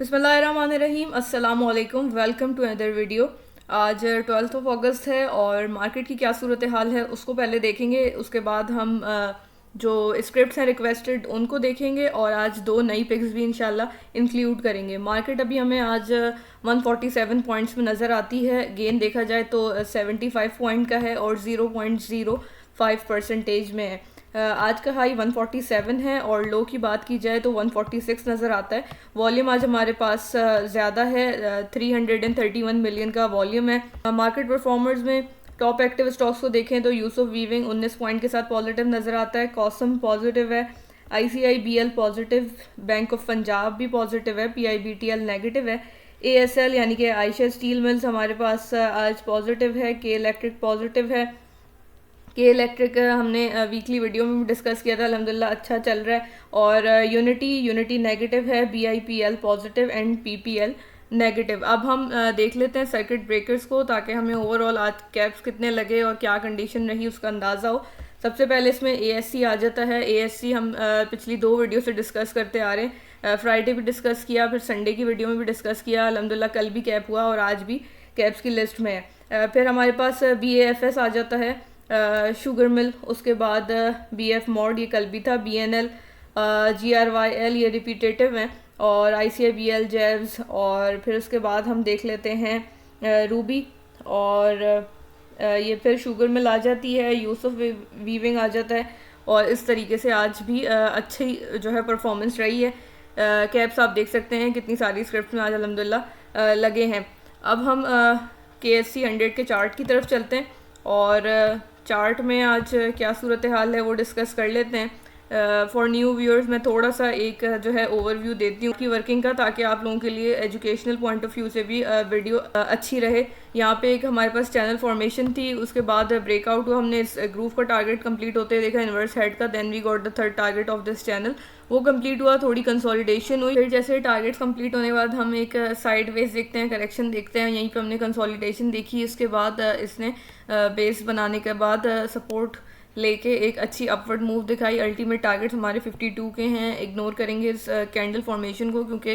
बिस्मिल्लाहिर्रहमानिर्रहीम, अस्सलामु अलैकुम। Welcome to another video. आज 12 अगस्त है और मार्केट की क्या सूरत हाल है उसको पहले देखेंगे। उसके बाद हम जो स्क्रिप्ट्स हैं रिक्वेस्टेड उनको देखेंगे और आज दो नई पिक्स भी इंशाल्लाह इंक्लूड करेंगे। मार्केट अभी हमें आज 147 पॉइंट्स में नज़र आती है। गेन देखा जाए तो 75 पॉइंट का है और 0.05% में है। आज का हाई 147 है और लो की बात की जाए तो 146 नज़र आता है। वॉल्यूम आज हमारे पास ज़्यादा है, 331 मिलियन का वॉल्यूम है। मार्केट परफॉर्मर्स में टॉप एक्टिव स्टॉक्स को देखें तो यूसुफ वीविंग 19 पॉइंट के साथ पॉजिटिव नज़र आता है। कॉसम पॉजिटिव है, ICIBL positive, bank of Punjab भी पॉजिटिव है, PIBTL नेगेटिव है। ASL यानी कि आयशा स्टील मिल्स हमारे पास आज पॉजिटिव है। के इलेक्ट्रिक पॉजिटिव है। के इलेक्ट्रिक हमने वीकली वीडियो में भी डिस्कस किया था, अल्हम्दुलिल्लाह अच्छा चल रहा है। और यूनिटी नेगेटिव है, BIPL positive and PPL negative. अब हम देख लेते हैं सर्किट ब्रेकर्स को ताकि हमें ओवरऑल आज कैप्स कितने लगे और क्या कंडीशन रही उसका अंदाज़ा हो। सबसे पहले इसमें ASC आ जाता है। ASC हम पिछली दो वीडियो से डिस्कस करते आ रहे हैं। फ्राइडे भी डिस्कस किया, फिर संडे की वीडियो में भी डिस्कस किया। अल्हम्दुलिल्लाह कल भी कैप हुआ और आज भी कैप्स की लिस्ट में है। फिर हमारे पास BAFS आ जाता है, शुगर मिल। उसके बाद BF मॉड, ये कल भी था। BNL, GRYL, ये रिपीटेटिव हैं। और ICIBL, जेव्स। और फिर उसके बाद हम देख लेते हैं रूबी और ये फिर शुगर मिल आ जाती है। यूसुफ वीविंग आ जाता है। और इस तरीके से आज भी अच्छी जो है परफॉर्मेंस रही है। कैप्स आप देख सकते हैं कितनी सारी स्क्रिप्ट में आज अल्हम्दुलिल्लाह लगे हैं। अब हम KSC 100 के चार्ट की तरफ चलते हैं और चार्ट में आज क्या सूरत हाल है वो डिस्कस कर लेते हैं। फॉर न्यू व्यूअर्स मैं थोड़ा सा एक जो है ओवरव्यू देती हूँ कि वर्किंग का, ताकि आप लोगों के लिए एजुकेशनल पॉइंट ऑफ व्यू से भी वीडियो अच्छी रहे। यहाँ पे एक हमारे पास चैनल फॉर्मेशन थी, उसके बाद ब्रेकआउट हुआ, हमने इस ग्रूव का टारगेट कंप्लीट होते देखा इन्वर्स हेड का। Then we got the third target of this channel, वो कंप्लीट हुआ, थोड़ी कंसोलिडेशन हुई। फिर जैसे टारगेट्स कंप्लीट होने के बाद हम एक साइड वेज देखते हैं, करेक्शन देखते हैं। यहीं पे हमने कंसोलिडेशन देखी, इसके बाद इसने बेस बनाने के बाद सपोर्ट लेके एक अच्छी अपवर्ड मूव दिखाई। अल्टीमेट टारगेट्स हमारे 52 के हैं। इग्नोर करेंगे इस कैंडल फॉर्मेशन को क्योंकि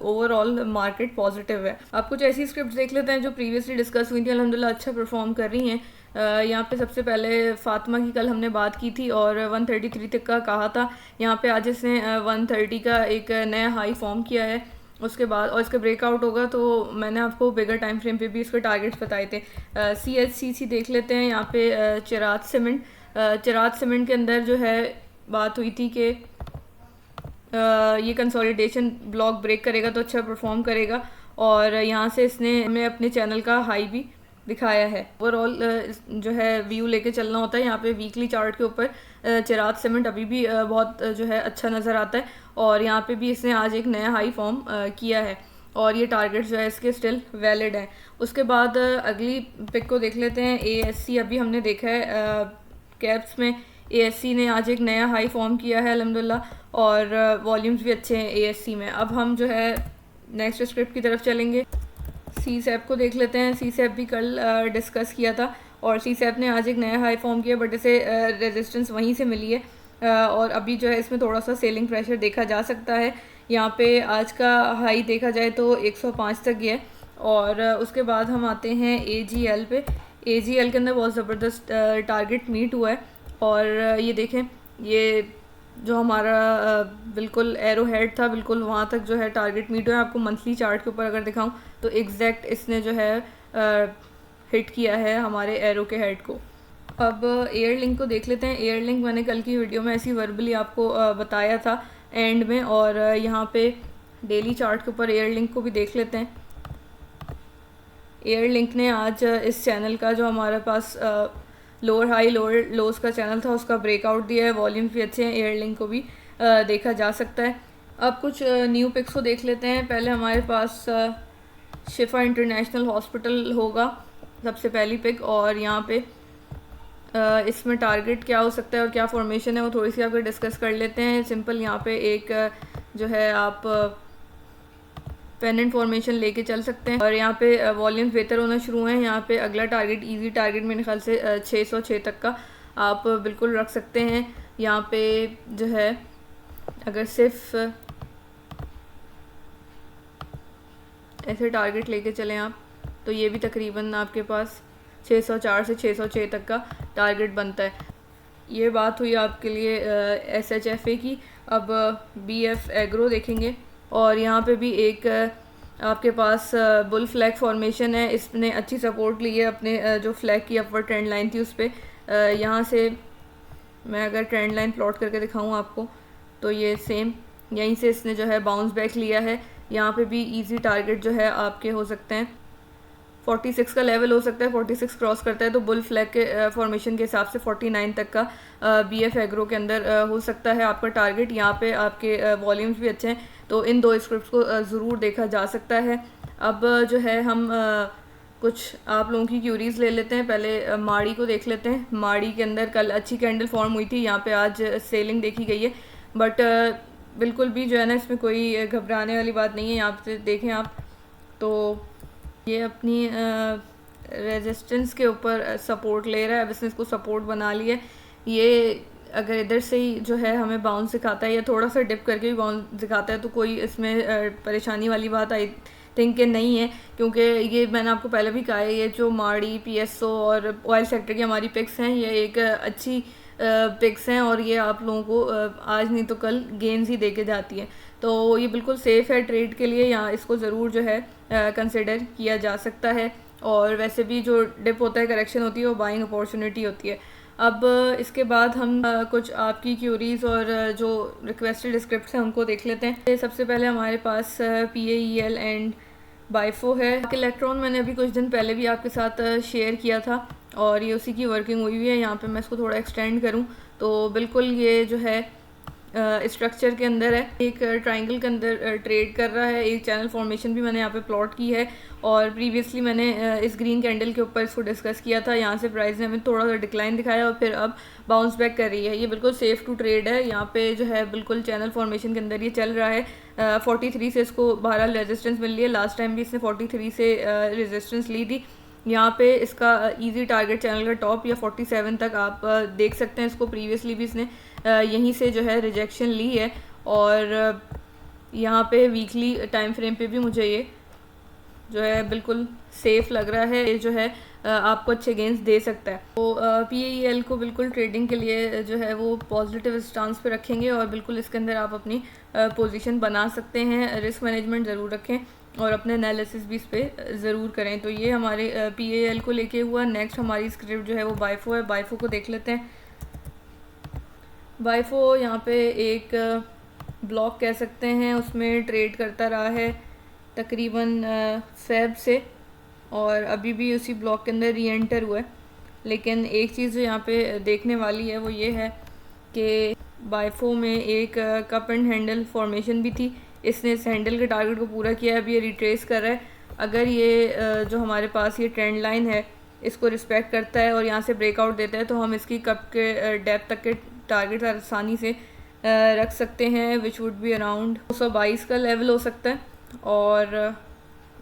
ओवरऑल मार्केट पॉजिटिव है। अब कुछ ऐसी स्क्रिप्ट देख लेते हैं जो प्रीवियसली डिस्कस हुई थी, अल्हम्दुलिल्लाह अच्छा परफॉर्म कर रही हैं। यहाँ पे सबसे पहले फातिमा की कल हमने बात की थी और 133 तक का कहा था। यहाँ पे आज इसने 130 का एक नया हाई फॉर्म किया है। उसके बाद और इसका ब्रेकआउट होगा तो मैंने आपको बिगर टाइम फ्रेम पे भी इसके टारगेट्स बताए थे। CHCC देख लेते हैं। यहाँ पे चिराग सीमेंट के अंदर जो है बात हुई थी कि ये कंसोलिडेशन ब्लॉक ब्रेक करेगा तो अच्छा परफॉर्म करेगा और यहाँ से इसने हमें अपने चैनल का हाई भी दिखाया है। ओवरऑल जो है व्यू लेके चलना होता है। यहाँ पे वीकली चार्ट के ऊपर चिराग सीमेंट अभी भी बहुत जो है अच्छा नज़र आता है और यहाँ पे भी इसने आज एक नया हाई फॉर्म किया है और ये टारगेट जो है इसके स्टिल वैलिड हैं। उसके बाद अगली पिक को देख लेते हैं। ASC अभी हमने देखा है कैप्स में ASC ने आज एक नया हाई फॉर्म किया है अल्हम्दुलिल्लाह और वॉल्यूम्स भी अच्छे हैं ASC में। अब हम जो है नेक्स्ट स्क्रिप्ट की तरफ चलेंगे। CSAP को देख लेते हैं। CSAP भी कल डिस्कस किया था और CSAP ने आज एक नया हाई फॉर्म किया, बट इसे रेजिस्टेंस वहीं से मिली है और अभी जो है इसमें थोड़ा सा सेलिंग प्रेशर देखा जा सकता है। यहाँ पे आज का हाई देखा जाए तो 105 तक गया है और उसके बाद हम आते हैं AGL पे। AGL के अंदर बहुत ज़बरदस्त टारगेट मीट हुआ है और ये देखें, ये जो हमारा बिल्कुल एरो हेड था बिल्कुल वहाँ तक जो है टारगेट मीट हुआ है। आपको मंथली चार्ट के ऊपर अगर दिखाऊं तो एग्जैक्ट इसने जो है हिट किया है हमारे एरो के हेड को। अब एयर लिंक को देख लेते हैं। एयर लिंक मैंने कल की वीडियो में ऐसी वर्बली आपको बताया था एंड में और यहाँ पे डेली चार्ट के ऊपर एयर लिंक को भी देख लेते हैं। एयर लिंक ने आज इस चैनल का जो हमारे पास लोअर हाई लोअर लोस का चैनल था उसका ब्रेकआउट दिया है। वॉल्यूम भी अच्छे हैं, एयर लिंक को भी देखा जा सकता है। अब कुछ न्यू पिक्स को देख लेते हैं। पहले हमारे पास शिफा इंटरनेशनल हॉस्पिटल होगा सबसे पहली पिक और यहाँ पे इसमें टारगेट क्या हो सकता है और क्या फॉर्मेशन है वो थोड़ी सी आपको डिस्कस कर लेते हैं। सिंपल यहाँ पे एक जो है आप पेंडेंट फॉर्मेशन लेके चल सकते हैं और यहाँ पे वॉल्यूम बेहतर होना शुरू हैं। यहाँ पे अगला टारगेट इजी टारगेट मेरे ख्याल से 606 तक का आप बिल्कुल रख सकते हैं। यहाँ पे जो है अगर सिर्फ ऐसे टारगेट लेके चलें आप, तो ये भी तकरीबन आपके पास 604 से 606 तक का टारगेट बनता है। ये बात हुई आपके लिए SHFA की। अब BF एग्रो देखेंगे, और यहाँ पे भी एक आपके पास बुल फ्लैग फॉर्मेशन है। इसने अच्छी सपोर्ट ली है अपने जो फ्लैग की अपवर्ड ट्रेंड लाइन थी उस पर। यहाँ से मैं अगर ट्रेंड लाइन प्लॉट करके दिखाऊँ आपको, तो ये सेम यहीं से इसने जो है बाउंस बैक लिया है। यहाँ पे भी इजी टारगेट जो है आपके हो सकते हैं 46 का लेवल हो सकता है। 46 क्रॉस करता है तो बुल फ्लैग के फॉर्मेशन के हिसाब से 49 तक का BF एग्रो के अंदर हो सकता है आपका टारगेट। यहाँ पे आपके वॉल्यूम्स भी अच्छे हैं, तो इन दो स्क्रिप्ट्स को ज़रूर देखा जा सकता है। अब जो है हम कुछ आप लोगों की क्यूरीज ले लेते हैं। पहले माड़ी को देख लेते हैं। माड़ी के अंदर कल अच्छी कैंडल फॉर्म हुई थी, यहाँ पे आज सेलिंग देखी गई है, बट बिल्कुल भी जो है ना इसमें कोई घबराने वाली बात नहीं है। यहाँ पे देखें आप, तो ये अपनी रेजिस्टेंस के ऊपर सपोर्ट ले रहा है। अब इसने इसको सपोर्ट बना लिया है। ये अगर इधर से ही जो है हमें बाउंस दिखाता है या थोड़ा सा डिप करके भी बाउंस दिखाता है, तो कोई इसमें परेशानी वाली बात आई थिंक के नहीं है, क्योंकि ये मैंने आपको पहले भी कहा है, ये जो माड़ी PSO और ऑयल सेक्टर की हमारी पिक्स हैं, ये एक अच्छी पिक्स हैं और ये आप लोगों को आज नहीं तो कल गेंस ही दे के जाती है। तो ये बिल्कुल सेफ़ है ट्रेड के लिए, यहाँ इसको ज़रूर जो है कंसिडर किया जा सकता है। और वैसे भी जो डिप होता है, करेक्शन होती है, वो बाइंग अपॉर्चुनिटी होती है। अब इसके बाद हम कुछ आपकी क्यूरीज़ और जो रिक्वेस्टेड स्क्रिप्ट्स हैं उनको देख लेते हैं। सबसे पहले हमारे पास PAEL एंड बाइफो है। इलेक्ट्रॉन मैंने अभी कुछ दिन पहले भी आपके साथ शेयर किया था और ये उसी की वर्किंग हुई हुई है। यहाँ पे मैं इसको थोड़ा एक्सटेंड करूँ तो बिल्कुल ये जो है स्ट्रक्चर के अंदर है, एक ट्रायंगल के अंदर ट्रेड कर रहा है। एक चैनल फॉर्मेशन भी मैंने यहाँ पे प्लॉट की है और प्रीवियसली मैंने इस ग्रीन कैंडल के ऊपर इसको डिस्कस किया था। यहाँ से प्राइस ने हमें थोड़ा सा डिक्लाइन दिखाया और फिर अब बाउंस बैक कर रही है। ये बिल्कुल सेफ़ टू ट्रेड है। यहाँ पे जो है बिल्कुल चैनल फॉर्मेशन के अंदर ये चल रहा है। 43 से इसको बहरहाल रेजिस्टेंस मिल रही है। लास्ट टाइम भी इसने 43 से रेजिस्टेंस ली थी। यहाँ पे इसका इजी टारगेट चैनल का टॉप या 47 तक आप देख सकते हैं। इसको प्रीवियसली भी इसने यहीं से जो है रिजेक्शन ली है और यहाँ पे वीकली टाइम फ्रेम पे भी मुझे ये जो है बिल्कुल सेफ़ लग रहा है। ये जो है आपको अच्छे गेंस दे सकता है। तो PAEL को बिल्कुल ट्रेडिंग के लिए जो है वो पॉजिटिव स्टांस पे रखेंगे और बिल्कुल इसके अंदर आप अपनी पोजीशन बना सकते हैं। रिस्क मैनेजमेंट ज़रूर रखें और अपने एनालिसिस भी इस पर ज़रूर करें। तो ये हमारे PAEL को लेके हुआ। नेक्स्ट हमारी स्क्रिप्ट जो है वो बाइफो है। बाइफो को देख लेते हैं। बाइफो यहाँ पे एक ब्लॉक कह सकते हैं, उसमें ट्रेड करता रहा है तकरीबन फेब से और अभी भी उसी ब्लॉक के अंदर री एंटर हुआ है। लेकिन एक चीज़ जो यहाँ पे देखने वाली है वो ये है कि बाइफो में एक कप एंड हैंडल फॉर्मेशन भी थी। इसने इस हैंडल के टारगेट को पूरा किया है। अभी ये रिट्रेस कर रहा है। अगर ये जो हमारे पास ये ट्रेंड लाइन है इसको रिस्पेक्ट करता है और यहाँ से ब्रेकआउट देता है तो हम इसकी कप के डेप्थ तक के टारगेट आसानी से रख सकते हैं, विच वुड बी अराउंड 222 का लेवल हो सकता है। और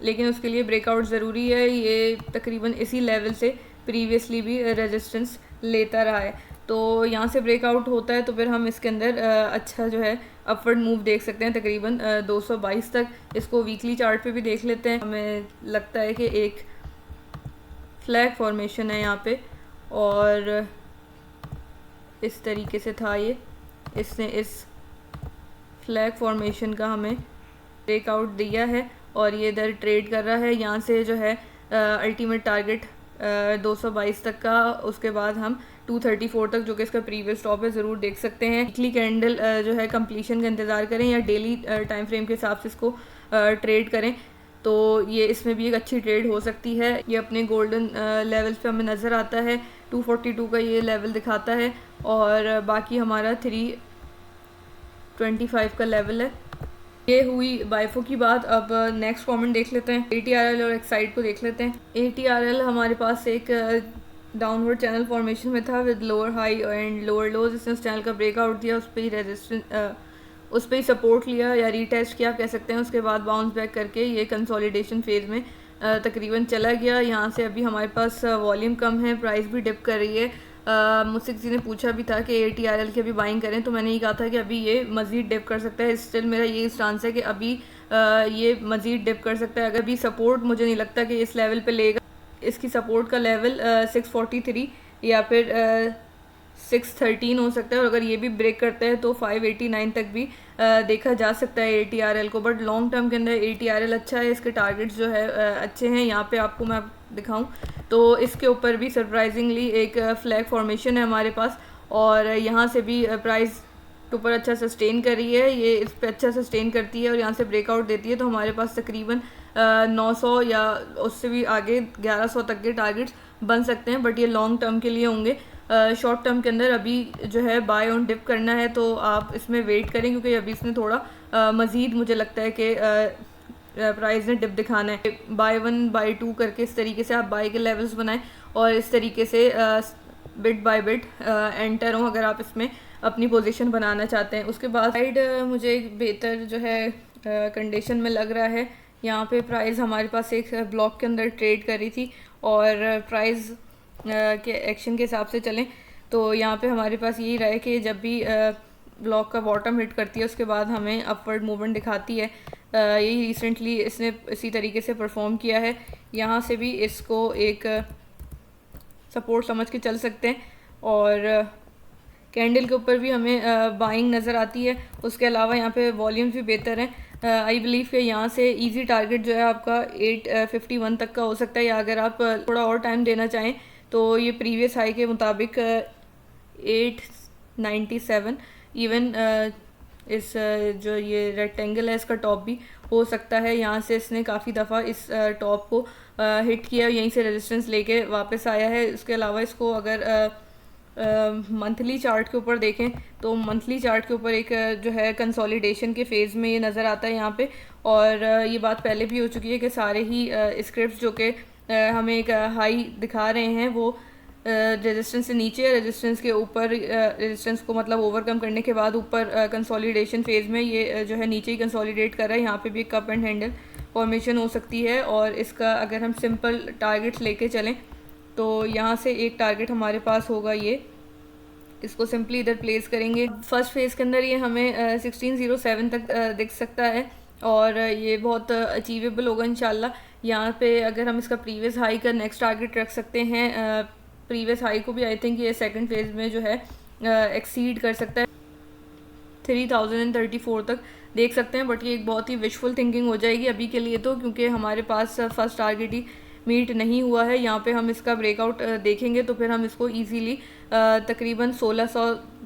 लेकिन उसके लिए ब्रेकआउट ज़रूरी है। ये तकरीबन इसी लेवल से प्रीवियसली भी रेजिस्टेंस लेता रहा है। तो यहाँ से ब्रेकआउट होता है तो फिर हम इसके अंदर अच्छा जो है अपवर्ड मूव देख सकते हैं तकरीबन 222 तक। इसको वीकली चार्ट पे भी देख लेते हैं। हमें लगता है कि एक फ्लैग फॉर्मेशन है यहाँ पे और इस तरीके से था ये। इसने इस फ्लैग फॉर्मेशन का हमें ब्रेकआउट दिया है और ये इधर ट्रेड कर रहा है। यहाँ से जो है अल्टीमेट टारगेट 222 तक का, उसके बाद हम 234 तक जो कि इसका प्रीवियस टॉप है ज़रूर देख सकते हैं। वीकली कैंडल जो है कंप्लीशन का इंतज़ार करें या डेली टाइम फ्रेम के हिसाब से इसको ट्रेड करें तो ये इसमें भी एक अच्छी ट्रेड हो सकती है। ये अपने गोल्डन लेवल्स पे हमें नज़र आता है। 242 का ये लेवल दिखाता है और बाकी हमारा 325 का लेवल है। ये हुई बाइफो की बात। अब नेक्स्ट कमेंट देख लेते हैं। ATRL और एक्साइड को देख लेते हैं। ATRL हमारे पास एक डाउनवर्ड चैनल फॉर्मेशन में था with lower high and lower लोज। इसने उस चैनल का ब्रेकआउट दिया, उस पर ही रेजिस्टेंस उस पर ही सपोर्ट लिया या रीटेस्ट किया आप कह सकते हैं। उसके बाद बाउंस बैक करके ये कंसोलिडेशन फेज़ में तकरीबन चला गया। यहाँ से अभी हमारे पास वॉल्यूम कम है, प्राइस भी डिप कर रही है। मुझसे किसी ने पूछा भी था कि ATRL की अभी बाइंग करें तो मैंने ये कहा था कि अभी ये मज़ीद डिप कर सकता है। स्टिल मेरा ये स्टांस है कि अभी ये मज़ीद डिप कर सकता है। अगर भी सपोर्ट मुझे नहीं लगता कि इस लेवल पे लेगा। इसकी सपोर्ट का लेवल 643 या फिर 613 हो सकता है, और अगर ये भी ब्रेक करता है तो 589 तक भी देखा जा सकता है ATRL को। बट लॉन्ग टर्म के अंदर ATRL अच्छा है, इसके टारगेट्स जो है अच्छे हैं। यहाँ पे आपको मैं दिखाऊं तो इसके ऊपर भी सरप्राइजिंगली एक फ्लैग फॉर्मेशन है हमारे पास, और यहाँ से भी प्राइस के ऊपर अच्छा सस्टेन कर रही है। ये इस पे अच्छा सस्टेन करती है और यहाँ से ब्रेकआउट देती है, तो हमारे पास तकरीबन 900 या उससे भी आगे 1100 तक के टारगेट्स बन सकते हैं। बट ये लॉन्ग टर्म के लिए होंगे। शॉर्ट टर्म के अंदर अभी जो है बाय ऑन डिप करना है तो आप इसमें वेट करें, क्योंकि अभी इसने थोड़ा मज़ीद मुझे लगता है कि प्राइस ने डिप दिखाना है। बाय 1 बाय 2 करके इस तरीके से आप बाय के लेवल्स बनाएं और इस तरीके से बिट बाय बिट एंटर हो अगर आप इसमें अपनी पोजीशन बनाना चाहते हैं। उसके बाद साइड मुझे एक बेहतर जो है कंडीशन में लग रहा है। यहाँ पे प्राइस हमारे पास एक ब्लॉक के अंदर ट्रेड कर रही थी, और प्राइस के एक्शन के हिसाब से चलें तो यहाँ पे हमारे पास यही रहा है कि जब भी ब्लॉक का बॉटम हिट करती है उसके बाद हमें अपवर्ड मूवमेंट दिखाती है। यही रिसेंटली इसने इसी तरीके से परफॉर्म किया है। यहाँ से भी इसको एक सपोर्ट समझ के चल सकते हैं, और कैंडल के ऊपर भी हमें बाइंग नज़र आती है। उसके अलावा यहाँ पे वॉल्यूम्स भी बेहतर हैं। आई बिलीव कि यहाँ से इजी टारगेट जो है आपका 851 तक का हो सकता है, या अगर आप थोड़ा और टाइम देना चाहें तो ये प्रीवियस हाई के मुताबिक 897 इवन इस जो ये रेक्टेंगल है इसका टॉप भी हो सकता है। यहाँ से इसने काफ़ी दफ़ा इस टॉप को हिट किया, यहीं से रेजिस्टेंस लेके वापस आया है। इसके अलावा इसको अगर मंथली चार्ट के ऊपर देखें तो मंथली चार्ट के ऊपर एक जो है कंसोलिडेशन के फेज़ में ये नज़र आता है यहाँ पे। और ये बात पहले भी हो चुकी है कि सारे ही स्क्रिप्ट्स जो कि हमें एक हाई दिखा रहे हैं वो रेजिस्टेंस से नीचे, रेजिस्टेंस के ऊपर, रेजिस्टेंस को मतलब ओवरकम करने के बाद ऊपर कंसोलिडेशन फेज़ में ये जो है नीचे ही कंसोलिडेट कर रहा है। यहाँ पे भी कप एंड हैंडल फॉर्मेशन हो सकती है, और इसका अगर हम सिंपल टारगेट्स लेके चलें तो यहाँ से एक टारगेट हमारे पास होगा ये, इसको सिंपली इधर प्लेस करेंगे। फर्स्ट फेज़ के अंदर ये हमें 1607 तक दिख सकता है, और ये बहुत अचीवेबल होगा इंशाल्लाह। यहाँ पे अगर हम इसका प्रीवियस हाई का नेक्स्ट टारगेट रख सकते हैं, प्रीवियस हाई को भी आई थिंक ये सेकंड फेज़ में जो है एक्सीड कर सकता है, 3034 तक देख सकते हैं। बट ये एक बहुत ही विशफुल थिंकिंग हो जाएगी अभी के लिए तो, क्योंकि हमारे पास फर्स्ट टारगेट ही मीट नहीं हुआ है। यहाँ पे हम इसका ब्रेकआउट देखेंगे तो फिर हम इसको इजीली तकरीबन 1600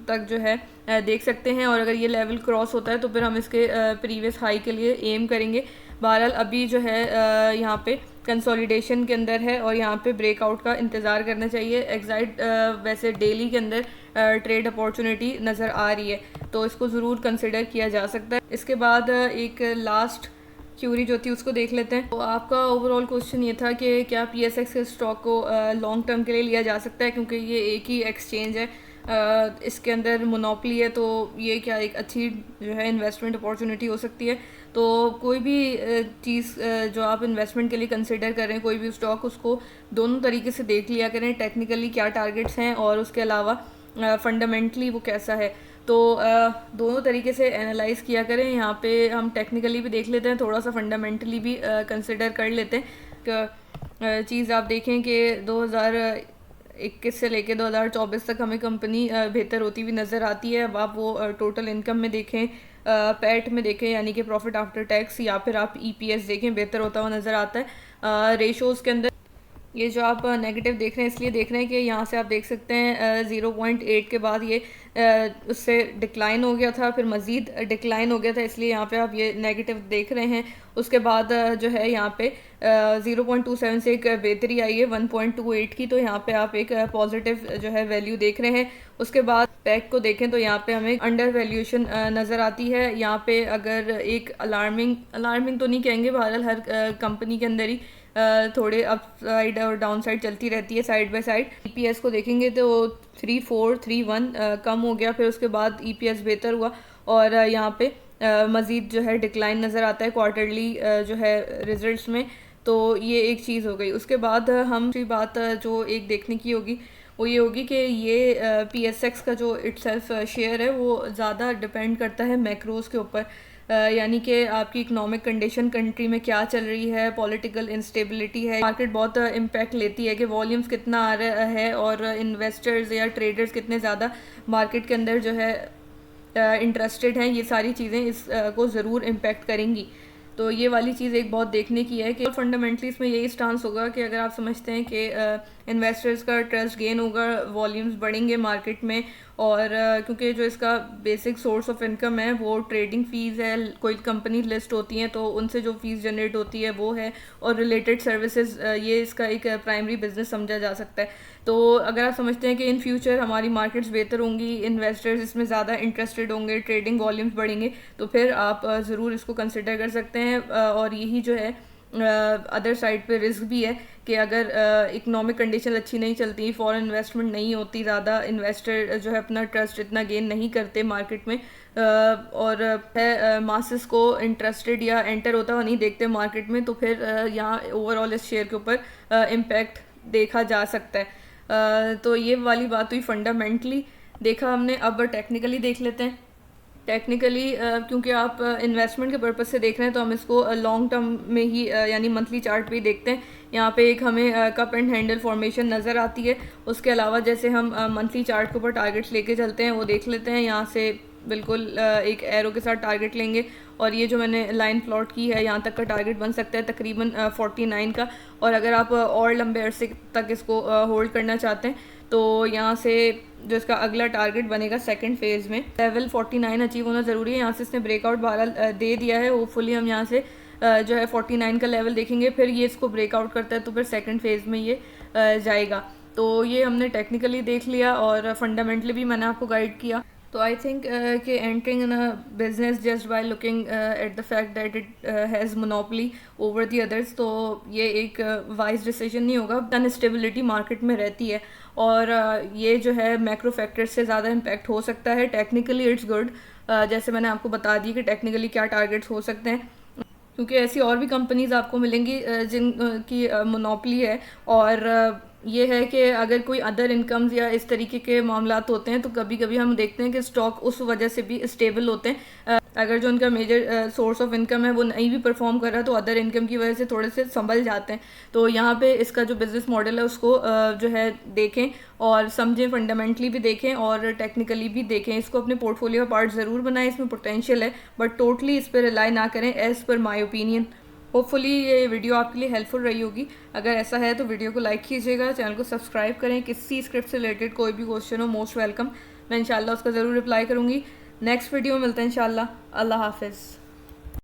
तक जो है देख सकते हैं, और अगर ये लेवल क्रॉस होता है तो फिर हम इसके प्रीवियस हाई के लिए एम करेंगे। बहरहाल अभी जो है यहाँ पे कंसोलिडेशन के अंदर है और यहाँ पे ब्रेकआउट का इंतज़ार करना चाहिए। एग्जैक्ट वैसे डेली के अंदर ट्रेड अपॉर्चुनिटी नज़र आ रही है, तो इसको ज़रूर कंसिडर किया जा सकता है। इसके बाद एक लास्ट क्यूरी जो थी उसको देख लेते हैं। तो आपका ओवरऑल क्वेश्चन ये था कि क्या PSX के स्टॉक को लॉन्ग टर्म के लिए लिया जा सकता है, क्योंकि ये एक ही एक्सचेंज है, इसके अंदर मोनोपली है, तो ये क्या एक अच्छी जो है इन्वेस्टमेंट अपॉर्चुनिटी हो सकती है। तो कोई भी चीज़ जो आप इन्वेस्टमेंट के लिए कंसिडर कर रहे हैं, कोई भी स्टॉक, उसको दोनों तरीके से देख लिया करें, टेक्निकली क्या टारगेट्स हैं और उसके अलावा फंडामेंटली वो कैसा है। तो दोनों तरीके से एनालाइज़ किया करें। यहाँ पे हम टेक्निकली भी देख लेते हैं, थोड़ा सा फंडामेंटली भी कंसिडर कर लेते हैं। चीज़ आप देखें कि 2021 से लेके 2024 तक हमें कंपनी बेहतर होती हुई नज़र आती है। अब आप वो टोटल इनकम में देखें, पैट में देखें यानी कि प्रॉफिट आफ्टर टैक्स, या फिर आप EPS देखें, बेहतर होता हुआ नज़र आता है। रेशोज़ के अंदर ये जो आप नेगेटिव देख रहे हैं इसलिए देख रहे हैं कि यहाँ से आप देख सकते हैं 0.8 के बाद ये उससे डिक्लाइन हो गया था, फिर मज़ीद डिक्लाइन हो गया था, इसलिए यहाँ पे आप ये नेगेटिव देख रहे हैं। उसके बाद जो है यहाँ पे 0.27 से एक बेहतरी आई है 1.28 की, तो यहाँ पे आप एक पॉजिटिव जो है वैल्यू देख रहे हैं। उसके बाद पैक को देखें तो यहाँ पे हमें अंडर वैल्यूएशन नज़र आती है। यहाँ पे अगर एक अलार्मिंग तो नहीं कहेंगे, बहरहाल हर कंपनी के अंदर ही थोड़े अप साइड और डाउन साइड चलती रहती है, साइड बाय साइड। EPS को देखेंगे तो 3431 कम हो गया, फिर उसके बाद EPS बेहतर हुआ, और यहाँ पे मज़ीद जो है डिक्लाइन नज़र आता है क्वार्टरली जो है रिजल्ट्स में। तो ये एक चीज़ हो गई। उसके बाद हम बात जो एक देखने की होगी वो ये होगी कि ये PSX का जो इटसेल्फ शेयर है वो ज़्यादा डिपेंड करता है मैक्रोज़ के ऊपर। यानी कि आपकी इकोनॉमिक कंडीशन कंट्री में क्या चल रही है, पॉलिटिकल इंस्टेबिलिटी है, मार्केट बहुत इम्पैक्ट लेती है कि वॉल्यूम्स कितना आ रहा है और इन्वेस्टर्स या ट्रेडर्स कितने ज़्यादा मार्केट के अंदर जो है इंटरेस्टेड हैं। ये सारी चीज़ें इस को ज़रूर इम्पेक्ट करेंगी। तो ये वाली चीज़ एक बहुत देखने की है कि फंडामेंटली इसमें यही स्टांस होगा कि अगर आप समझते हैं कि इन्वेस्टर्स का ट्रस्ट गेन होगा, वॉल्यूम्स बढ़ेंगे मार्केट में, और क्योंकि जो इसका बेसिक सोर्स ऑफ इनकम है वो ट्रेडिंग फ़ीस है, कोई कंपनी लिस्ट होती हैं तो उनसे जो फ़ीस जनरेट होती है वो है, और रिलेटेड सर्विसेज, ये इसका एक प्राइमरी बिजनेस समझा जा सकता है। तो अगर आप समझते हैं कि इन फ्यूचर हमारी मार्केट्स बेहतर होंगी, इन्वेस्टर्स इसमें ज़्यादा इंटरेस्टेड होंगे, ट्रेडिंग वॉल्यूम्स बढ़ेंगे, तो फिर आप ज़रूर इसको कंसिडर कर सकते हैं। और यही जो है अदर साइड पे रिस्क भी है कि अगर इकोनॉमिक कंडीशन अच्छी नहीं चलती, फॉरेन इन्वेस्टमेंट नहीं होती, ज़्यादा इन्वेस्टर जो है अपना ट्रस्ट इतना गेन नहीं करते मार्केट में, और मासेस को इंटरेस्टेड या एंटर होता हुआ नहीं देखते मार्केट में, तो फिर यहाँ ओवरऑल इस शेयर के ऊपर इम्पैक्ट देखा जा सकता है। तो ये वाली बात हुई फंडामेंटली देखा हमने। अब टेक्निकली देख लेते हैं। टेक्निकली क्योंकि आप इन्वेस्टमेंट के पर्पज़ से देख रहे हैं तो हम इसको लॉन्ग टर्म में ही यानी मंथली चार्ट पे ही देखते हैं। यहाँ पे एक हमें कप एंड हैंडल फॉर्मेशन नज़र आती है। उसके अलावा जैसे हम मंथली चार्ट के ऊपर टारगेट्स लेके चलते हैं वो देख लेते हैं। यहाँ से बिल्कुल एक एरो के साथ टारगेट लेंगे, और ये जो मैंने लाइन प्लॉट की है यहाँ तक का टारगेट बन सकता है तकरीबन 49 का। और अगर आप और लंबे अरसे तक इसको होल्ड करना चाहते हैं तो यहाँ से जो इसका अगला टारगेट बनेगा सेकंड फेज़ में लेवल 49 अचीव होना ज़रूरी है। यहाँ से इसने ब्रेकआउट बहरहाल दे दिया है। होपफुली हम यहाँ से जो है 49 का लेवल देखेंगे, फिर ये इसको ब्रेकआउट करता है तो फिर सेकंड फेज़ में ये जाएगा। तो ये हमने टेक्निकली देख लिया और फंडामेंटली भी मैंने आपको गाइड किया। तो आई थिंक कि entering in a business just by looking at the fact that it has monopoly over the others, तो ये एक वाइज डिसीजन नहीं होगा। अनस्टेबिलिटी मार्केट में रहती है और ये जो है मैक्रो फैक्टर्स से ज़्यादा इम्पैक्ट हो सकता है। टेक्निकली इट्स गुड, जैसे मैंने आपको बता दी कि टेक्निकली क्या टारगेट्स हो सकते हैं, क्योंकि ऐसी और भी कंपनीज आपको मिलेंगी जिन की मोनोपोली है। और ये है कि अगर कोई अदर इनकम्स या इस तरीके के मामलात होते हैं तो कभी कभी हम देखते हैं कि स्टॉक उस वजह से भी स्टेबल होते हैं। अगर जो उनका मेजर सोर्स ऑफ इनकम है वो नहीं भी परफॉर्म कर रहा तो अदर इनकम की वजह से थोड़े से संभल जाते हैं। तो यहाँ पे इसका जो बिज़नेस मॉडल है उसको जो है देखें और समझें, फंडामेंटली भी देखें और टेक्निकली भी देखें। इसको अपने पोर्टफोलियो पार्ट ज़रूर बनाएं, इसमें पोटेंशियल है, बट टोटली इस पर रिलाई ना करें as per my opinion. Hopefully ये वीडियो आपके लिए हेल्पफुल रही होगी। अगर ऐसा है तो वीडियो को लाइक कीजिएगा, चैनल को सब्सक्राइब करें। किसी स्क्रिप्ट से रिलेटेड कोई भी क्वेश्चन हो मोस्ट वेलकम, मैं इंशाल्लाह उसका ज़रूर रिप्लाई करूँगी। नेक्स्ट वीडियो में मिलते हैं इंशाल्लाह। अल्लाह हाफिज़।